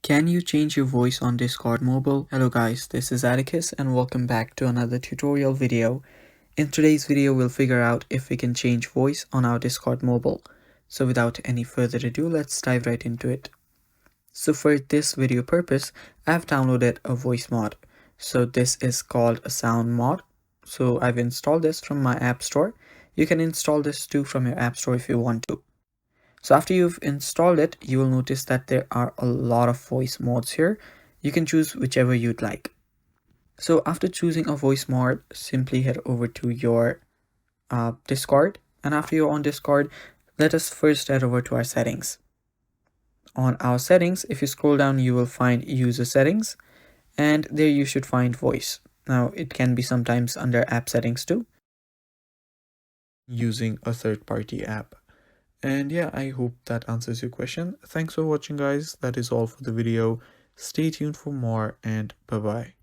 Can you change your voice on Discord Mobile? Hello guys, this is Atticus and welcome back to another tutorial video. In today's video, we'll figure out if we can change voice on our Discord Mobile. So without any further ado, let's dive right into it. So for this video purpose, I've downloaded a voice mod. So this is called a sound mod. So I've installed this from my app store. You can install this too from your app store if you want to. So after you've installed it, you will notice that there are a lot of voice mods here. You can choose whichever you'd like. So after choosing a voice mod, simply head over to your Discord. And after you're on Discord, let us first head over to our settings. On our settings, if you scroll down, you will find user settings. And there you should find voice. Now it can be sometimes under app settings too, using a third-party app. And yeah, I hope that answers your question. Thanks for watching guys. That is all for the video. Stay tuned for more and bye bye.